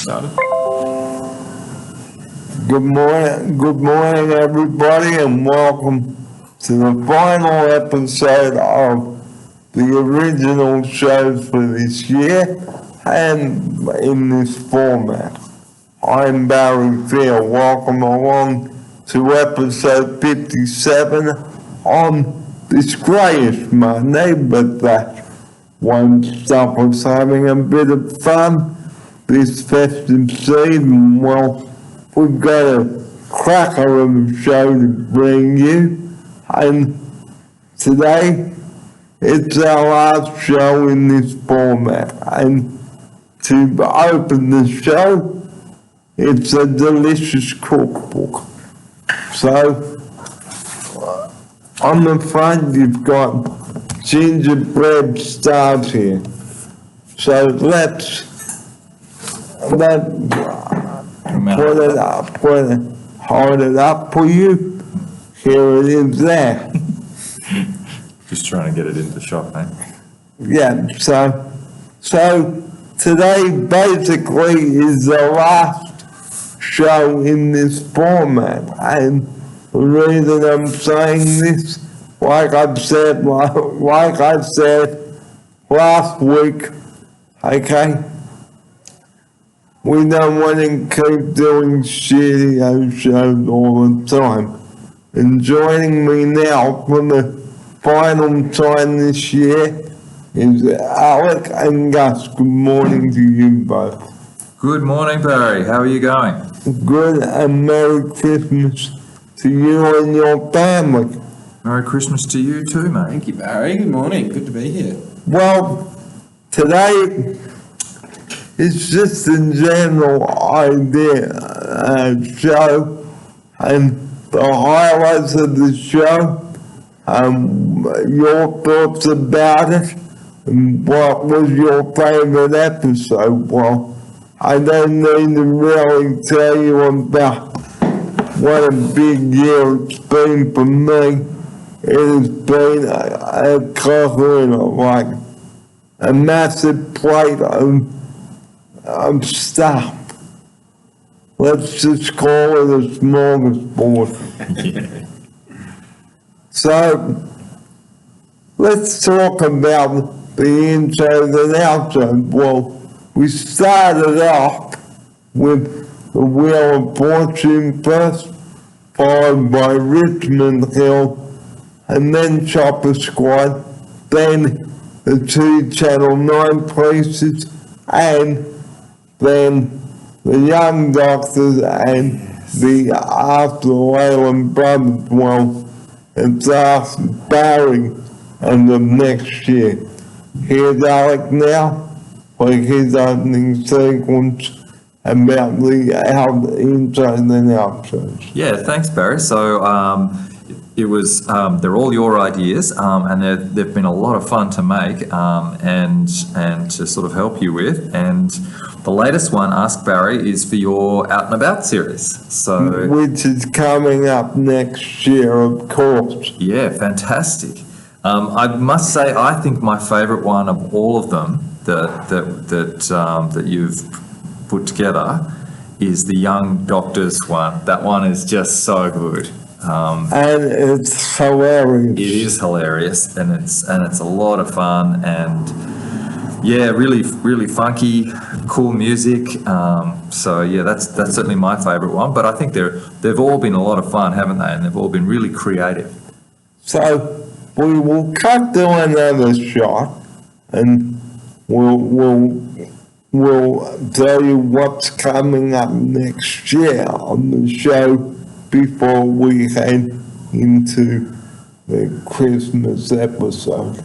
started. Good morning, everybody, and welcome to the final episode of the original shows for this year and in this format. I'm Barry Field. Welcome along to episode 57 on this greyish Monday, but that won't stop us having a bit of fun this festive season. Well, we've got a cracker of a show to bring you, and today it's our last show in this format. And to open the show, it's a delicious cookbook. So, on the front you've got gingerbread stars here. So let's hold it up for you. Here it is there. Just trying to get it into the shop, mate. Yeah, so today basically is the last show in this format, and the reason I'm saying this, like I said last week, okay, we don't want to keep doing studio shows all the time. And joining me now for the final time this year is Alec and Gus. Good morning to you both. Good morning, Barry. How are you going? Good, and Merry Christmas to you and your family. Merry Christmas to you too, mate. Thank you, Barry. Good morning. Good to be here. Well, today it's just a general idea show, and the highlights of the show, your thoughts about it, and what was your favorite episode. Well, I don't need to really tell you about what a big year it's been for me. It has been a cover, like a massive plate of stuff. Let's just call it a smorgasbord. So, let's talk about the intros and outros. Well, we started off with the Wheel of Fortune first, followed by Richmond Hill, and then Chopper Squad, then the two Channel 9 places, and then the Young Doctors and the After Wayland Brothers. Well, it's us, Barry, and the next year. Here's Alec now for his opening sequence about the intros and outros. Yeah, thanks, Barry. So it was they're all your ideas, and they've been a lot of fun to make and to sort of help you with. And the latest one, Ask Barry, is for your Out and About series. So which is coming up next year, of course. Yeah, fantastic. I must say, I think my favourite one of all of them that you've put together is the Young Doctors one. That one is just so good. And it's hilarious. It is hilarious, and it's a lot of fun, and yeah, really, really funky, cool music. So yeah, that's certainly my favourite one. But I think they've all been a lot of fun, haven't they? And they've all been really creative. So we will cut to another shot, and we'll tell you what's coming up next year on the show before we head into the Christmas episode.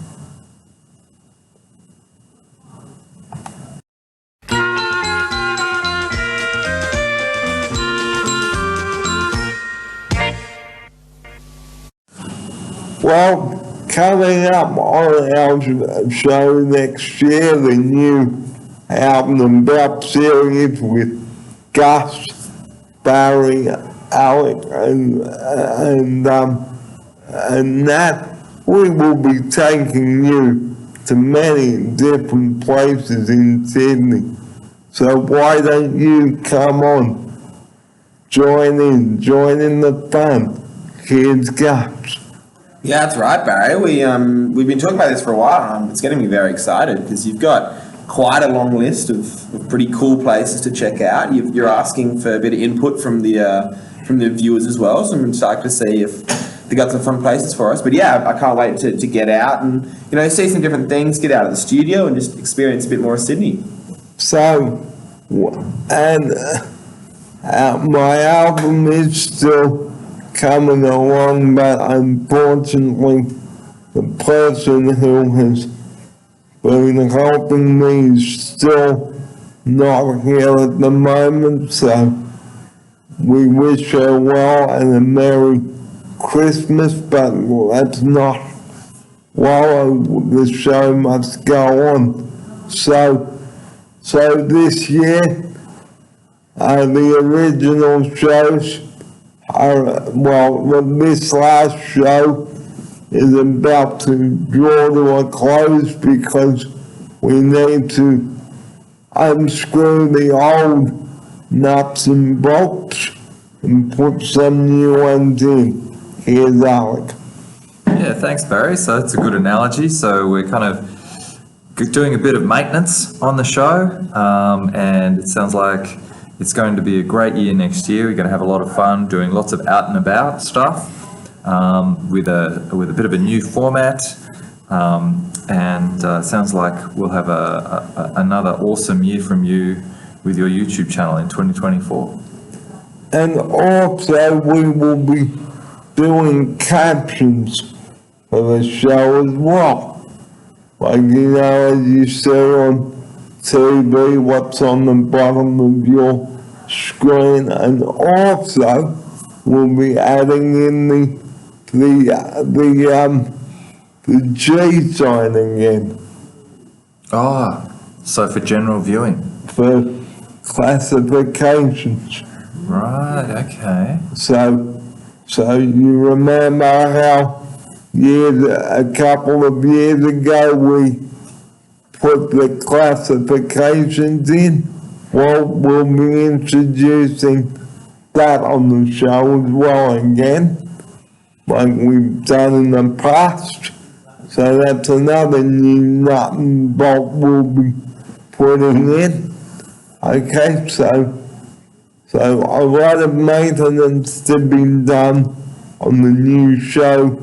Well, coming up on our show next year, the new Out and About series with Gus, Barry, Alec, and that we will be taking you to many different places in Sydney. So why don't you come on, join in the fun, kids guts. Yeah, that's right, Barry. We've been talking about this for a while. It's getting me very excited because you've got quite a long list of pretty cool places to check out. You're asking for a bit of input from the viewers as well, so I'm excited to see if they got some fun places for us. But yeah, I can't wait to get out and see some different things, get out of the studio, and just experience a bit more of Sydney. So, and my album is still coming along, but unfortunately, the person who has been helping me is still not here at the moment, so we wish her well and a Merry Christmas, but let's not wallow, the show must go on. So this year, the original shows this last show is about to draw to a close because we need to unscrew the old nuts and bolts and put some new ones in. Here's Alec. Yeah, thanks, Barry. So that's a good analogy. So we're kind of doing a bit of maintenance on the show, and it sounds like it's going to be a great year next year. We're going to have a lot of fun doing lots of out and about stuff with a bit of a new format, and sounds like we'll have another awesome year from you with your YouTube channel in 2024. And also we will be doing captions for the show as well. Like, as you see on TV, what's on the bottom of your screen, and also we'll be adding in the G sign again So for general viewing. for classifications. Right, okay. So you remember how a couple of years ago we put the classifications in? Well, we'll be introducing that on the show as well again, like we've done in the past. So that's another new nut and bolt we'll be putting in. Okay, so a lot of maintenance to be done on the new show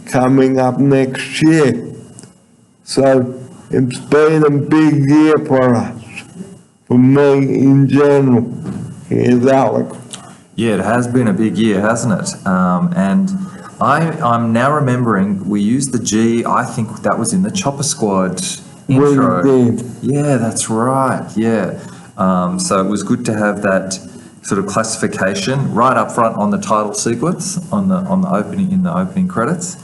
coming up next year. So it's been a big year for us, for me in general. Here's Alec. Yeah, it has been a big year, hasn't it? And I'm now remembering we used the G, I think that was in the Chopper Squad intro. We did. Yeah, that's right, yeah. So it was good to have that sort of classification right up front on the title sequence, on the opening, in the opening credits.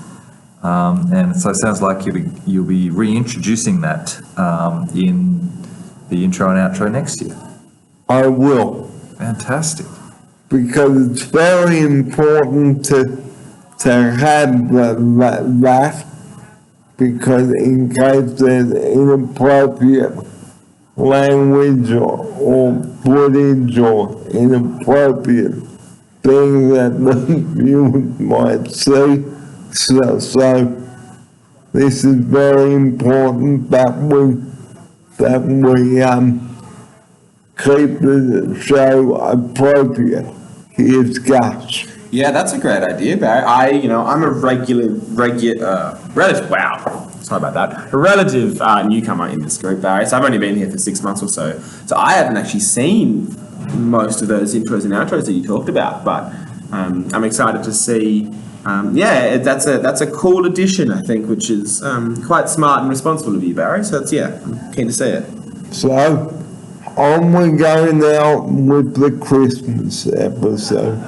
And so it sounds like you'll be reintroducing that in the intro and outro next year. I will, Fantastic. because it's very important to have that, because in case there's inappropriate language or footage or inappropriate things that the viewers might see. So this is very important that we keep the show appropriate. Here's Gus. Yeah, that's a great idea, Barry. I'm a relative newcomer in this group, Barry. So I've only been here for 6 months or so. So I haven't actually seen most of those intros and outros that you talked about, but I'm excited to see. That's a cool addition, I think, which is quite smart and responsible of you, Barry. So I'm keen to see it. So on we go now with the Christmas episode.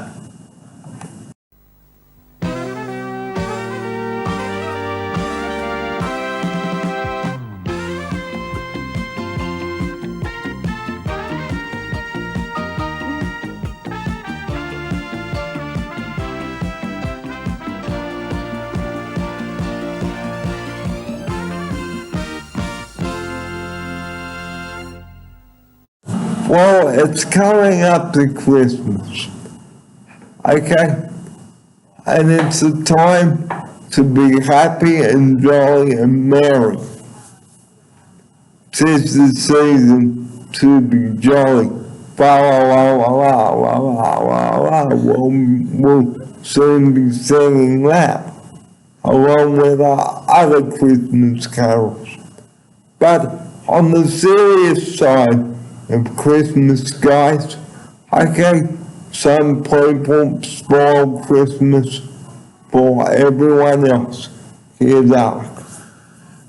Well, it's coming up to Christmas, okay? And it's a time to be happy and jolly and merry. Tis the season to be jolly. La la la la la la la la. We'll soon be singing that, along with our other Christmas carols. But on the serious side of Christmas, guys, okay, some people spoil Christmas for everyone else. Here's Alec.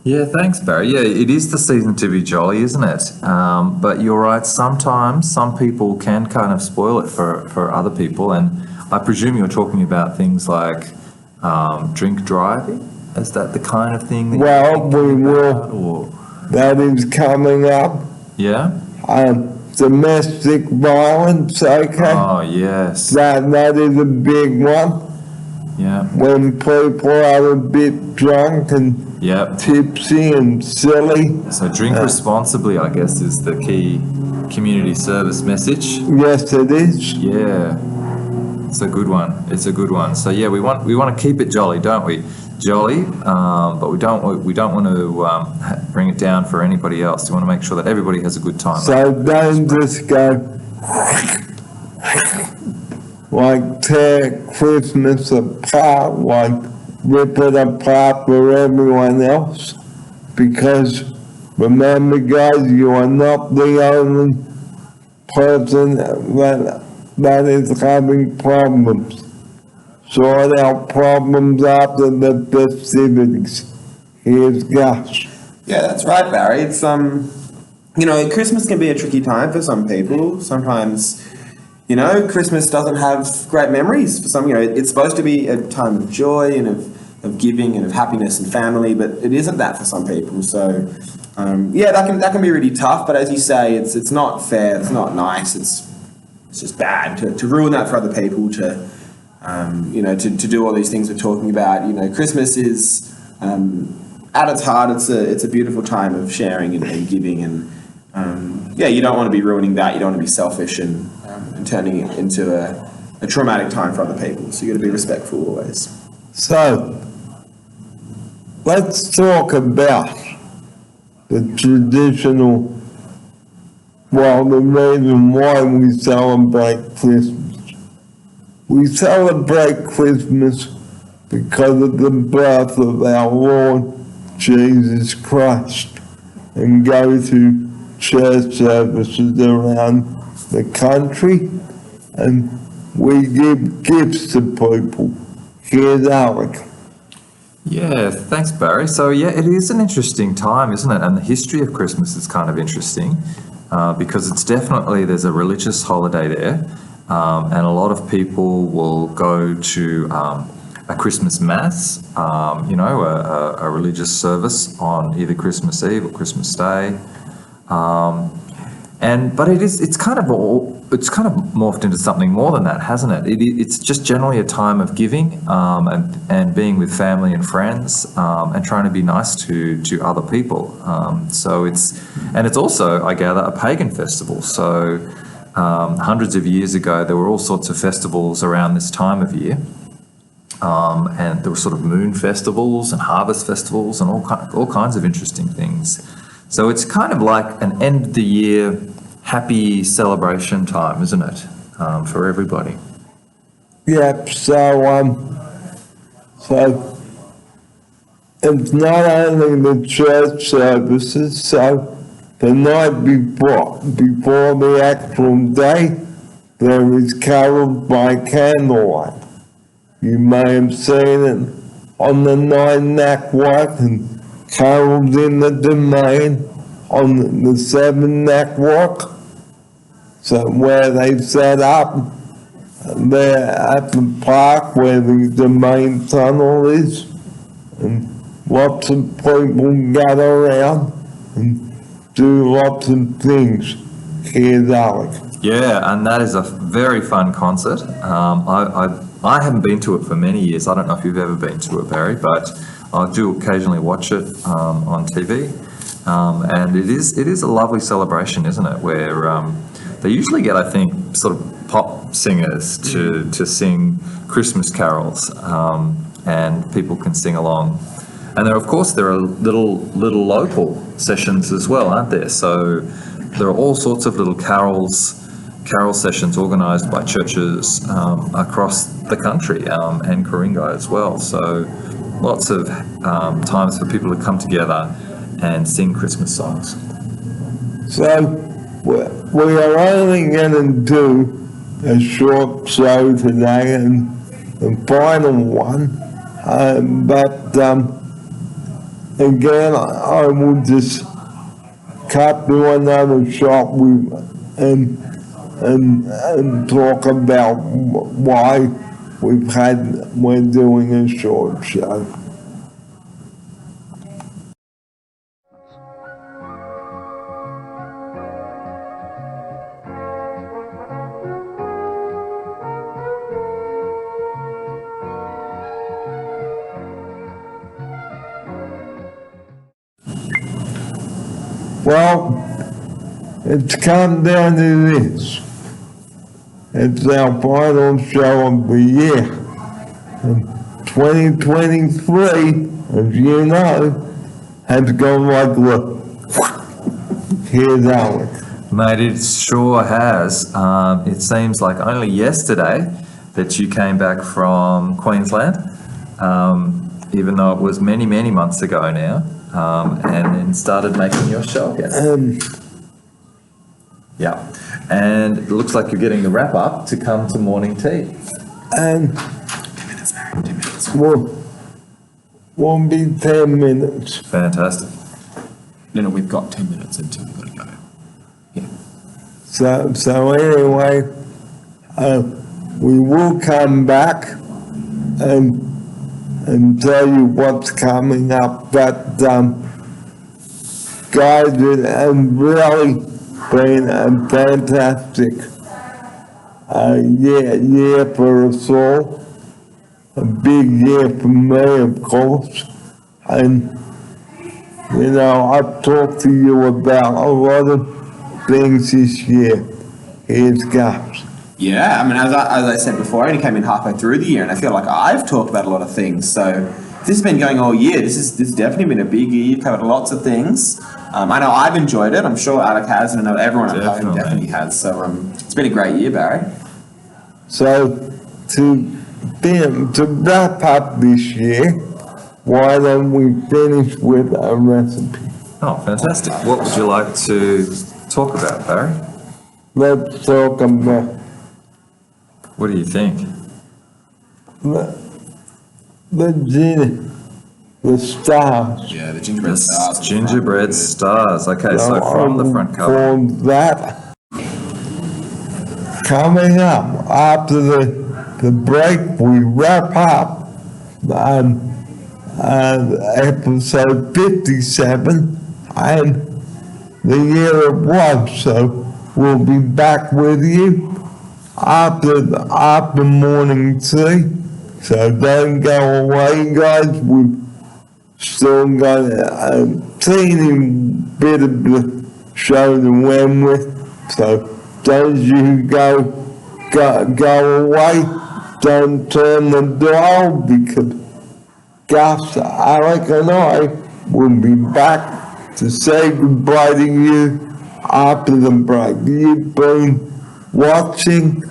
Yeah, thanks, Barry. Yeah, it is the season to be jolly, isn't it? But you're right, sometimes some people can kind of spoil it for other people. And I presume you're talking about things like drink driving? Is that the kind of thing that Well, you're thinking we will. about, or, That is coming up. yeah? Domestic violence, okay? Oh, yes. That is a big one. Yeah. When people are a bit drunk and Yep. tipsy and silly. So drink responsibly, I guess, is the key community service message. Yes, it is. Yeah, it's a good one. It's a good one. So yeah, we want to keep it jolly, don't we? Jolly, but we don't want to bring it down for anybody else. We want to make sure that everybody has a good time. So don't just go like tear Christmas apart, like rip it apart for everyone else. Because remember, guys, you are not the only person that is having problems. Sort out problems after the festivities. Here's Gus. Yeah, that's right, Barry. It's Christmas can be a tricky time for some people. Sometimes, Christmas doesn't have great memories for some. It's supposed to be a time of joy and of giving and of happiness and family, but it isn't that for some people. So, that can be really tough. But as you say, it's not fair. It's not nice. It's just bad to ruin that for other people. To do all these things we're talking about. Christmas is, at its heart, it's a beautiful time of sharing and giving, and you don't want to be ruining that. You don't want to be selfish and turning it into a traumatic time for other people. So you got to be respectful always. So, let's talk about the traditional, the reason why we celebrate Christmas. We celebrate Christmas because of the birth of our Lord Jesus Christ and go to church services around the country, and we give gifts to people. Here's Alec. Yeah, thanks, Barry. So yeah, it is an interesting time, isn't it? And the history of Christmas is kind of interesting because it's definitely, there's a religious holiday there. And a lot of people will go to a Christmas mass, a religious service on either Christmas Eve or Christmas Day. But it's kind of morphed into something more than that, hasn't it? It's just generally a time of giving and being with family and friends and trying to be nice to other people. So it's also, I gather, a pagan festival. So hundreds of years ago, there were all sorts of festivals around this time of year. And there were sort of moon festivals and harvest festivals and all kinds of interesting things. So it's kind of like an end of the year happy celebration time, isn't it, for everybody? Yep, so it's not only the church services, so the night before the actual day, there is carols by candlelight. You may have seen it on the 9 Network and carols in the Domain on the 7 Network. So where they set up there at the park where the main tunnel is, and lots of people gather around and do lots of things. Here's Alec. Yeah, and that is a very fun concert. I haven't been to it for many years. I don't know if you've ever been to it, Barry, but I do occasionally watch it on TV. And it is a lovely celebration, isn't it? Where they usually get, I think, sort of pop singers to sing Christmas carols, and people can sing along. And there, of course, there are little local sessions as well, aren't there? So there are all sorts of little carol sessions organised by churches across the country, and Coringo as well. So lots of times for people to come together and sing Christmas songs. So we are only going to do a short show today and the final one. But again, I will just cut to another shot and talk about why we're doing a short show. Well, it's come down to this. It's our final show of the year. And 2023, as you know, has gone like, look, here's Alex. Mate, it sure has. It seems like only yesterday that you came back from Queensland, even though it was many, many months ago now, and then started making your show again. Yeah, and it looks like you're getting the wrap up to come to morning tea. And won't be 10 minutes. Fantastic. No, we've got 10 minutes until we've got to go. Yeah. So anyway, we will come back and tell you what's coming up. But guys, it has really been a fantastic year for us all. A big year for me, of course. And you know, I've talked to you about a lot of things this year. Here's Gus. Yeah, I mean, as I said before, I only came in halfway through the year, and I feel like I've talked about a lot of things. So this has been going all year. This has definitely been a big year. You've covered lots of things. I know I've enjoyed it. I'm sure Alec has, and I know everyone at home definitely has. So it's been a great year, Barry. So to wrap up this year, why don't we finish with a recipe? Oh, fantastic. What would you like to talk about, Barry? Let's talk about What do you think? the stars. Yeah, the gingerbread The stars. gingerbread stars. Okay, so from the front cover. For that, coming up after the break, we wrap up episode 57 and the year it was. So we'll be back with you after morning tea. So don't go away, guys. We've still got a teeny bit of the show to win with. So don't you go away. Don't turn the dial, because Gus, Alec and I will be back to say goodbye to you after the break. You've been watching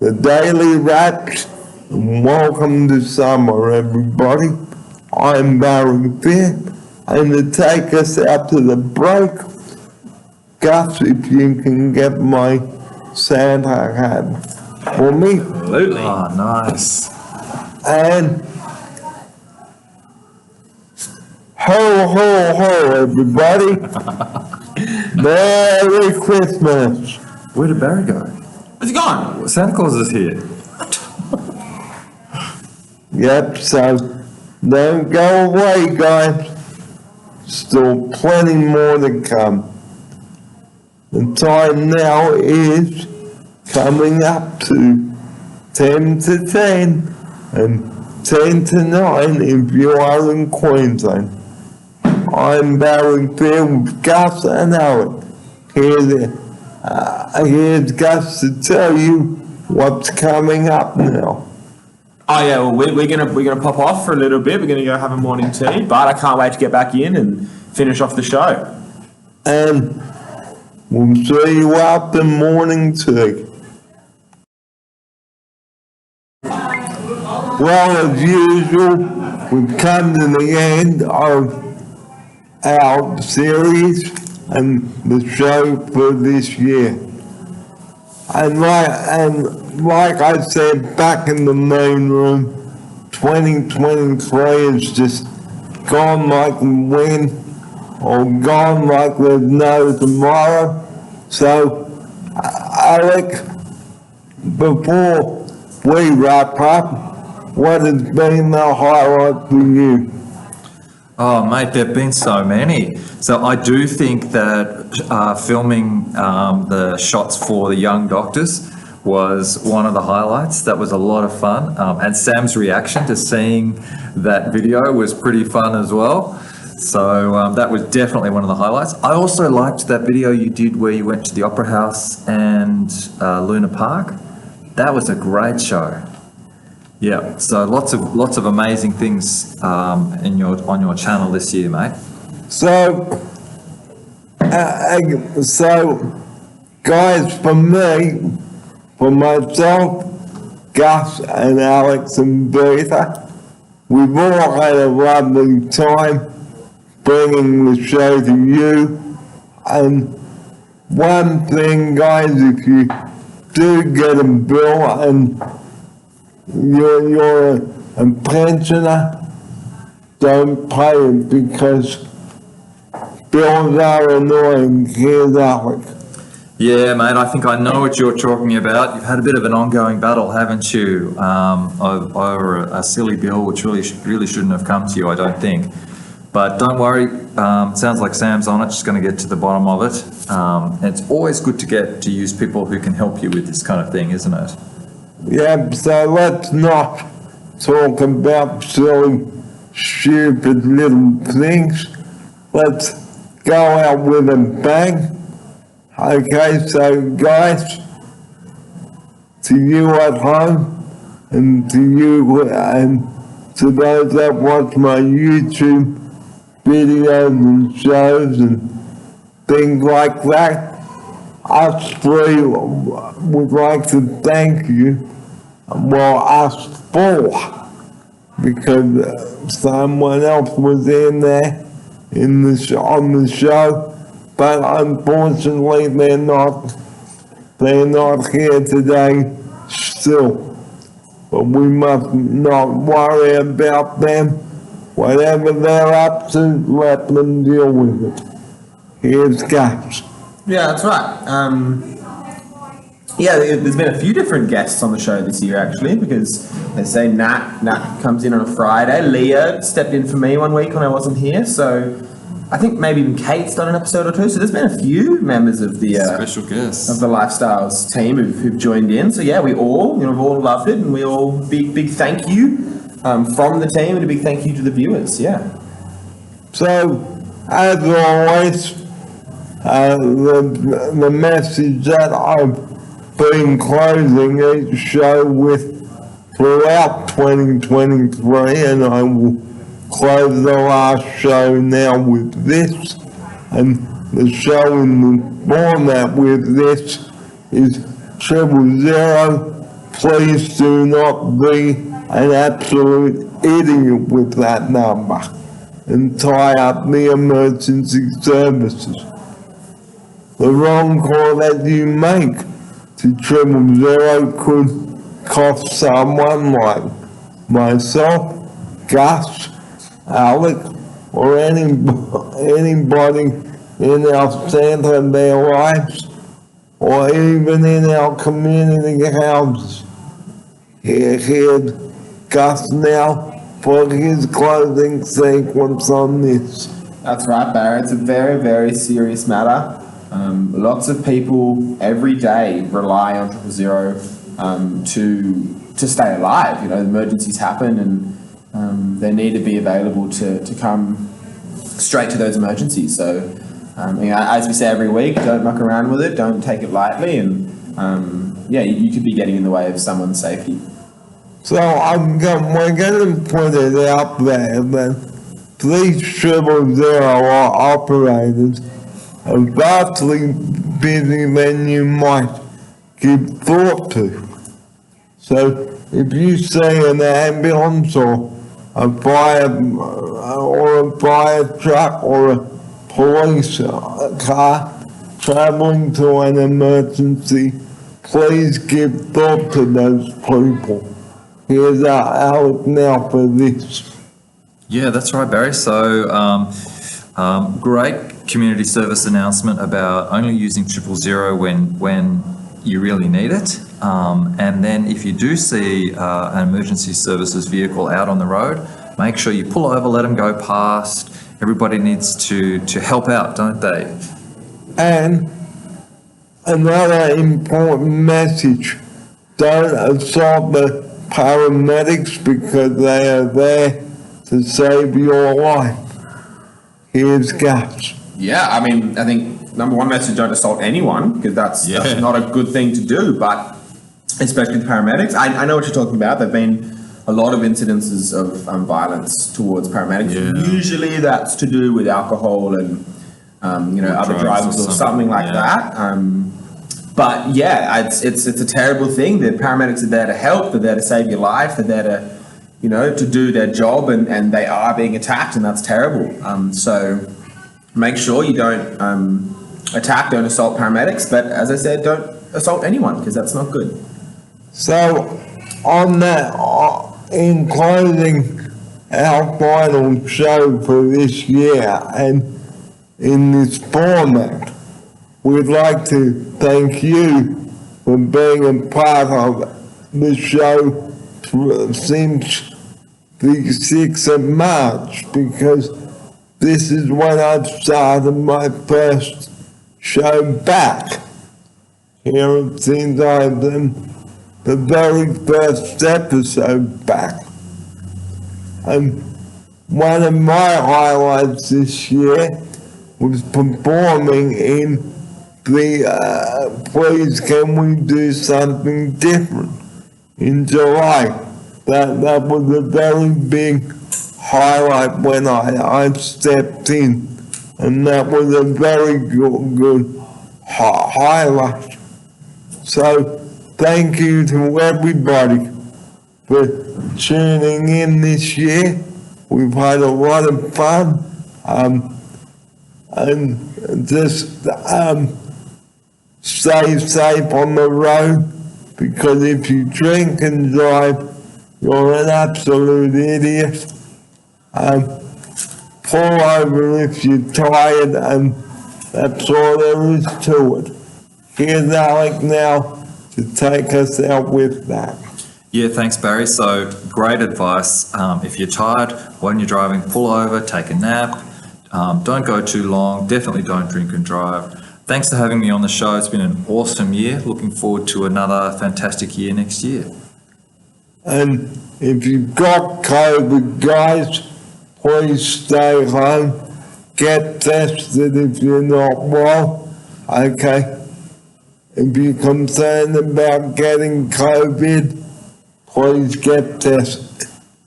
the Daily Wraps, and welcome to summer, everybody. I'm Barry Fair, and to take us out to the break, Gus, if you can get my Santa hat for me. Absolutely. Oh, nice. And ho, ho, ho, everybody. Merry Christmas. Where did Barry go? Where's he gone? Santa Claus is here. Yep, so don't go away, guys. Still plenty more to come. The time now is coming up to 10 to 10 and 10 to 9 if you are in Queensland. I'm Barry Fair with Gus and Alec. Here's here's Gus to tell you what's coming up now. Oh yeah, well we're gonna pop off for a little bit. We're gonna go have a morning tea, but I can't wait to get back in and finish off the show. And we'll see you after morning tea. Well, as usual, we've come to the end of our series and the show for this year. And like I said back in the main room, 2023 is just gone like the wind, or gone like there's no tomorrow. So, Alec, before we wrap up, what has been the highlight for you? Oh, mate, there've been so many. So I do think that filming the shots for the young doctors was one of the highlights. That was a lot of fun. And Sam's reaction to seeing that video was pretty fun as well. So that was definitely one of the highlights. I also liked that video you did where you went to the Opera House and Luna Park. That was a great show. Yeah, so lots of amazing things on your channel this year, mate. So guys, for me, for myself, Gus and Alex and Bertha, we've all had a lovely time bringing the show to you. And one thing, guys, if you do get a bill and you're a pensioner, don't pay it because bills are annoying. Here's Alec. Yeah, mate, I think I know what you're talking about. You've had a bit of an ongoing battle, haven't you, over a silly bill which really shouldn't have come to you, I don't think. But don't worry, sounds like Sam's on it, just going to get to the bottom of it. And it's always good to use people who can help you with this kind of thing, isn't it? Yeah, so let's not talk about silly, stupid little things. Let's go out with a bang. Okay, so guys, to you at home, and to you and to those that watch my YouTube videos and shows and things like that, us three would like to thank you, well, us four, because someone else was in there on the show, but unfortunately they're not here today still. But we must not worry about them. Whatever they're up to, let them deal with it. Here's Gus. Yeah, that's right. Yeah, there's been a few different guests on the show this year actually, because they say Nat comes in on a Friday. Leah stepped in for me one week when I wasn't here, so I think maybe even Kate's done an episode or two. So there's been a few members of the Special guests. of the Lifestyles team who've joined in. So yeah, we've all loved it, and we all big thank you from the team, and a big thank you to the viewers. Yeah. So, as always, the message that I've been closing each show with throughout 2023, and I will close the last show now with this, and the show in the format with this is 000. Please do not be an absolute idiot with that number and tie up the emergency services. The wrong call that you make to 000 could cost someone like myself, Gus, Alec, or anybody in our centre their lives, or even in our community houses. Here's Gus now for his closing sequence on this. That's right, Barry. It's a very, very serious matter. Lots of people every day rely on 000 to stay alive. You know, emergencies happen, and they need to be available to come straight to those emergencies. So As we say every week, don't muck around with it, don't take it lightly, and you could be getting in the way of someone's safety. So we're going to put it out there that police triple zero operators are vastly busy than you might give thought to. So if you see an ambulance or a fire truck or a police car traveling to an emergency, please give thought to those people. Here's Alec now for this. Yeah, that's right, Barry. So, great community service announcement about only using 000 when you really need it. And then if you do see an emergency services vehicle out on the road, make sure you pull over, let them go past. Everybody needs to help out, don't they? And another important message, don't assault the paramedics because they are there to save your life. Here's Gus. Yeah, I mean, I think number one message, don't assault anyone, because that's not a good thing to do, but especially the paramedics. I know what you're talking about. There've been a lot of incidences of violence towards paramedics. Yeah. Usually that's to do with alcohol and, other drugs or something like that. But yeah, it's a terrible thing. The paramedics are there to help. They're there to save your life. They're there to do their job, and they are being attacked, and that's terrible. So make sure you don't don't assault paramedics. But as I said, don't assault anyone, because that's not good. So on that, in closing our final show for this year and in this format, we'd like to thank you for being a part of the show since the 6th of March, because this is when I started my first show back. Here it seems I've done the very first episode back. And one of my highlights this year was performing in the Please Can We Do Something Different in July. That was a very big highlight when I stepped in, and that was a very good highlight. So thank you to everybody for tuning in this year. We've had a lot of fun, and just stay safe on the road, because if you drink and drive, you're an absolute idiot. Pull over if you're tired, and that's all there is to it. Here's Alec now to take us out with that. Yeah, thanks, Barry. So great advice. If you're tired when you're driving, pull over, take a nap. Don't go too long. Definitely don't drink and drive. Thanks for having me on the show. It's been an awesome year. Looking forward to another fantastic year next year. And if you've got COVID, guys, please stay home. Get tested if you're not well. Okay. If you're concerned about getting COVID, please get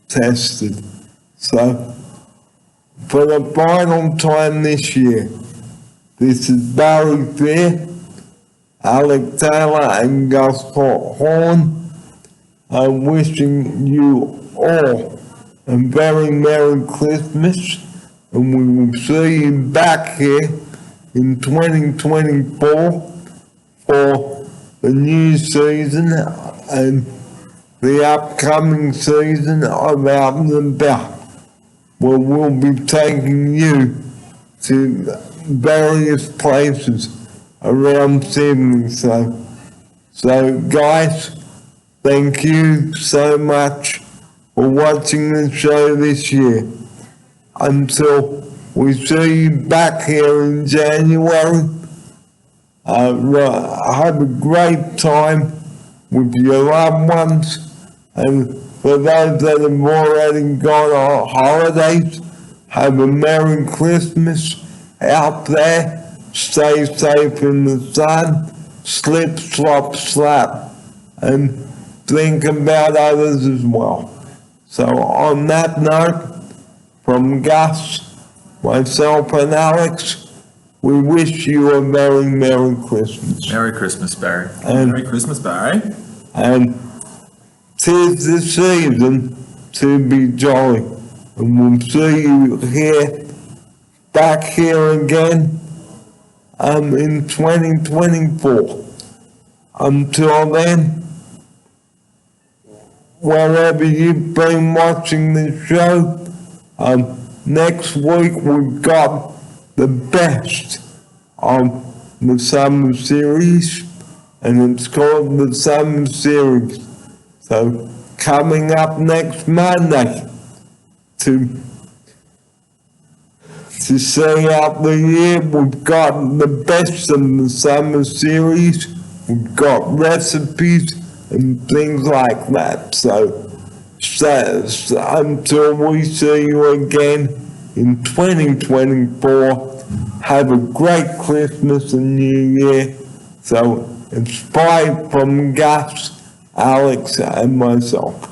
tested. So, for the final time this year, this is Barry Fair, Alec Taylor, and Gus Horn. I'm wishing you all a very Merry Christmas, and we will see you back here in 2024 for the new season and the upcoming season of Out and About, where we'll be taking you to various places around Sydney. So guys, thank you so much for watching the show this year. Until we see you back here in January, have a great time with your loved ones. And for those that have already gone on holidays, have a Merry Christmas out there, stay safe in the sun, slip, slop, slap, and think about others as well. So on that note, from Gus, myself and Alex, we wish you a very Merry Christmas. Merry Christmas, Barry. Merry Christmas, Barry. And 'tis the season to be jolly. And we'll see you here, back here again, in 2024. Until then, wherever you've been watching the show, next week we've got the best of the summer series, and it's called the summer series. So coming up next Monday to see out the year, we've got the best of the summer series. We've got recipes and things like that. So until we see you again in 2024, have a great Christmas and New Year. So it's bye from Gus, Alex, and myself.